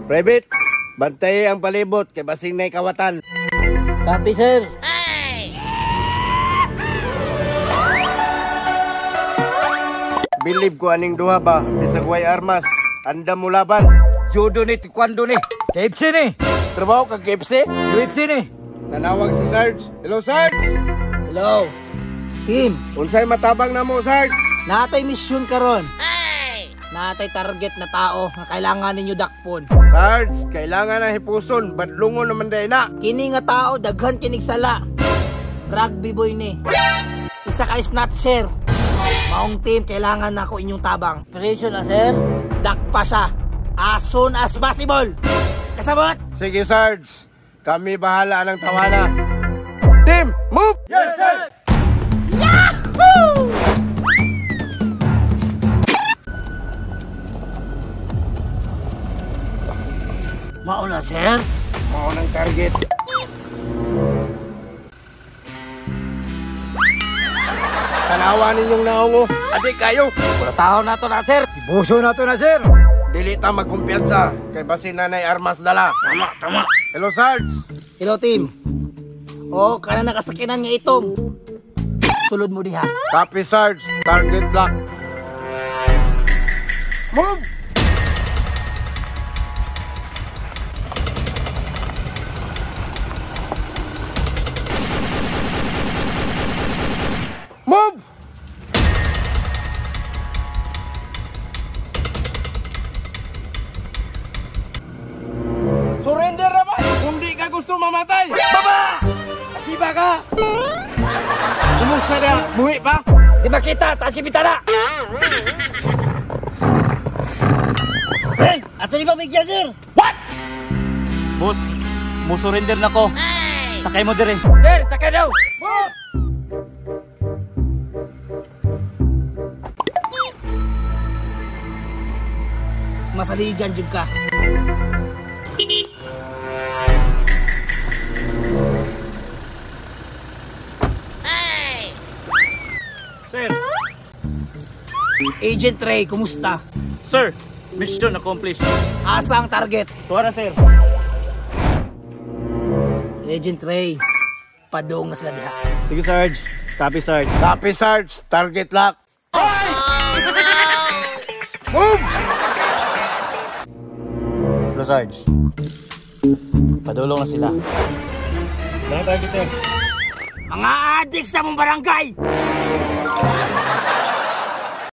Private, bantaye ang palibot kay basing na kawatan. Copy, sir. Bilib ko aning duha ba, bisag way armas. Anda mo laban. Judo ni, taekwondo ni. KFC ni. Trabaho ka KFC? UFC ni. Nanawag si Sarge. Hello, Sarge. Hello. Team, Unsay matabang na mo, Sarge? natay mission karon. Natay target na tao nga kailangan ninyo dakpon. Sarge, kailangan na hipuson. Badlungon naman day na. Kini nga tao daghan kinig sala. Rugby boy ni. Isa ka snatcher. Maong team kailangan na ako inyong tabang. Operation na sir. Dakpa siya. As soon as possible. Kasabot. Sige, Sarge. Kami bahala ng tawana. Team, move! Yes sir. Yahoo! Mauna sir. Mao ng target. Tanawa ninyong naungo. Adik kayo. Wala tao na to na sir. Ibuso na to na sir. Dili ta magkumpiyansa. Kay basin nanay armas dala. Tama. Hello, Sarge. Hello team. Oh, kana nakasakinan nga itong. Sulod mo diha. Copy, Sarge. Target lock. Move! Move! Surrender na ba? Kung di ka gusto mamatay! Baba! Siba ka! Kumusta na? Buhi pa? Di ba kita? Taas kipitala! Hey! Ato di ba bigyan sir? What? Boss, mo surrender na ko. Sakay mo dire. Sir, sakay daw! Move! Masaligan jud ka. Sir, Agent Ray, kumusta? sir, mission accomplished. Asa ang target? Tuwa na, sir. Agent Ray, padong na sila diha. Sige, Sarge. Copy, Sarge. Copy, Sarge. Target lock. Move! Hello, Sarge. Padulong na sila. Dala tayo, sir. Mga adik sa mong barangay!